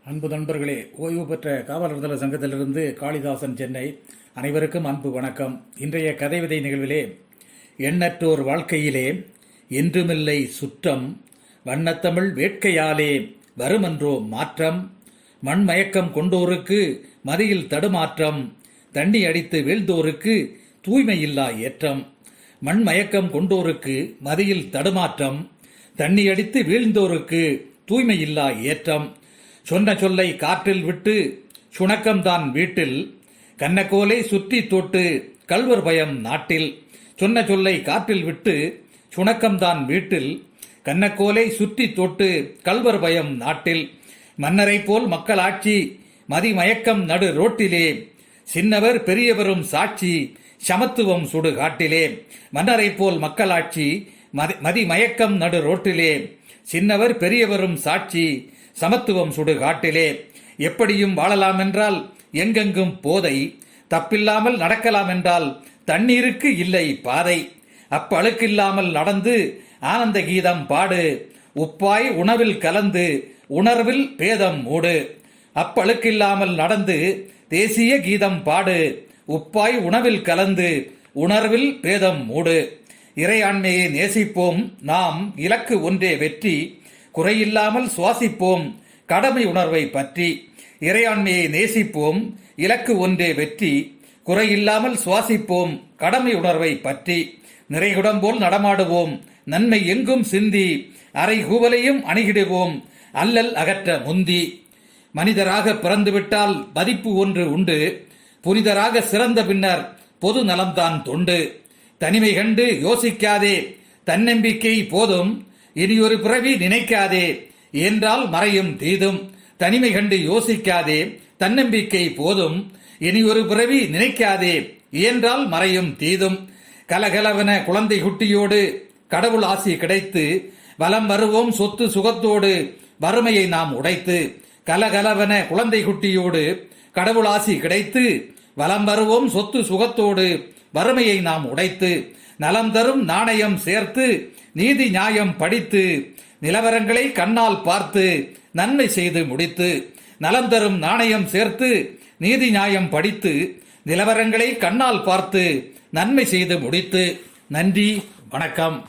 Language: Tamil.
அன்பு நண்பர்களே, ஓய்வு பெற்ற காவலர் தள சங்கத்திலிருந்து காளிதாசன், சென்னை. அனைவருக்கும் அன்பு வணக்கம். இன்றைய கதைவிதை நிகழ்விலே, எண்ணற்றோர் வாழ்க்கையிலே என்றுமில்லை சுற்றம், வண்ணத்தமிழ் வேட்கையாலே வருமன்றோ மாற்றம், மண்மயக்கம் கொண்டோருக்கு மதியில் தடுமாற்றம், தண்ணி அடித்து வீழ்ந்தோருக்கு தூய்மையில்லா ஏற்றம். மண்மயக்கம் கொண்டோருக்கு மதியில் தடுமாற்றம், தண்ணி அடித்து வீழ்ந்தோருக்கு தூய்மையில்லா ஏற்றம். சொன்ன சொல்லை காற்றில் விட்டு சுணக்கம்தான் வீட்டில், கண்ணக்கோலை சுற்றி தொட்டு கல்வர் பயம் நாட்டில். சொன்ன சொல்லை காற்றில் விட்டு சுணக்கம்தான் வீட்டில், கண்ணக்கோலை சுற்றி தொட்டு கல்வர் பயம் நாட்டில். மன்னரை போல் மக்களாட்சி மதிமயக்கம் நடு ரோட்டிலே, சின்னவர் பெரியவரும் சாட்சி சமத்துவம் சுடு காட்டிலே. மன்னரை போல் மக்களாட்சி மதிமயக்கம் நடு ரோட்டிலே, சின்னவர் பெரியவரும் சாட்சி சமத்துவம் சுடு காட்டிலே. எப்படியும் வாழலாம் என்றால் எங்கெங்கும் போதை, தப்பில்லாமல் நடக்கலாம் என்றால் தண்ணீருக்கு இல்லை பாதை. அப்பழுக்கில்லாமல் நடந்து ஆனந்த கீதம் பாடு, உப்பாய் உணவில் கலந்து உணர்வில் பேதம் மூடு. அப்பழுக்கில்லாமல் நடந்து தேசிய கீதம் பாடு, உப்பாய் உணவில் கலந்து உணர்வில் பேதம் மூடு. இறையாண்மையை நேசிப்போம் நாம், இலக்கு ஒன்றே வெற்றி, குறையில்லாமல் சுவாசிப்போம் கடமை உணர்வை பற்றி. இறையாண்மையை நேசிப்போம், இலக்கு ஒன்றே வெற்றி, குறையில்லாமல் சுவாசிப்போம் கடமை உணர்வை பற்றி. நிறைகுடம் போல் நடமாடுவோம், நன்மை எங்கும் சிந்தி, அரை கூவலையும் அணுகிடுவோம் அல்லல் அகற்ற முந்தி. மனிதராக பிறந்துவிட்டால் மதிப்பு ஒன்று உண்டு, புனிதராக சிறந்த பின்னர் பொது நலம்தான் தொண்டு. தனிமை கண்டு யோசிக்காதே, தன்னம்பிக்கை போதும், இனியொரு பிறவி நினைக்காதே என்றால் மறையும் தீதும். தனிமை கண்டு யோசிக்காதே, தன்னம்பிக்கை போதும், இனியொரு பிறவி நினைக்காதே என்றால் மறையும் தீதும். கலகலவென குழந்தை குட்டியோடு கடவுள் ஆசி கிடைத்து, வலம் வருவோம் சொத்து சுகத்தோடு வறுமையை நாம் உடைத்து. கலகலவென குழந்தை குட்டியோடு கடவுள் ஆசி கிடைத்து, வலம் வருவோம் சொத்து சுகத்தோடு வறுமையை நாம் உடைத்து. நலம் தரும் நாணயம் சேர்த்து நீதி நியாயம் படித்து, நிலவரங்களை கண்ணால் பார்த்து நன்மை செய்து முடித்து. நலம் தரும் நாணயம் சேர்த்து நீதி நியாயம் படித்து, நிலவரங்களை கண்ணால் பார்த்து நன்மை செய்து முடித்து. நன்றி, வணக்கம்.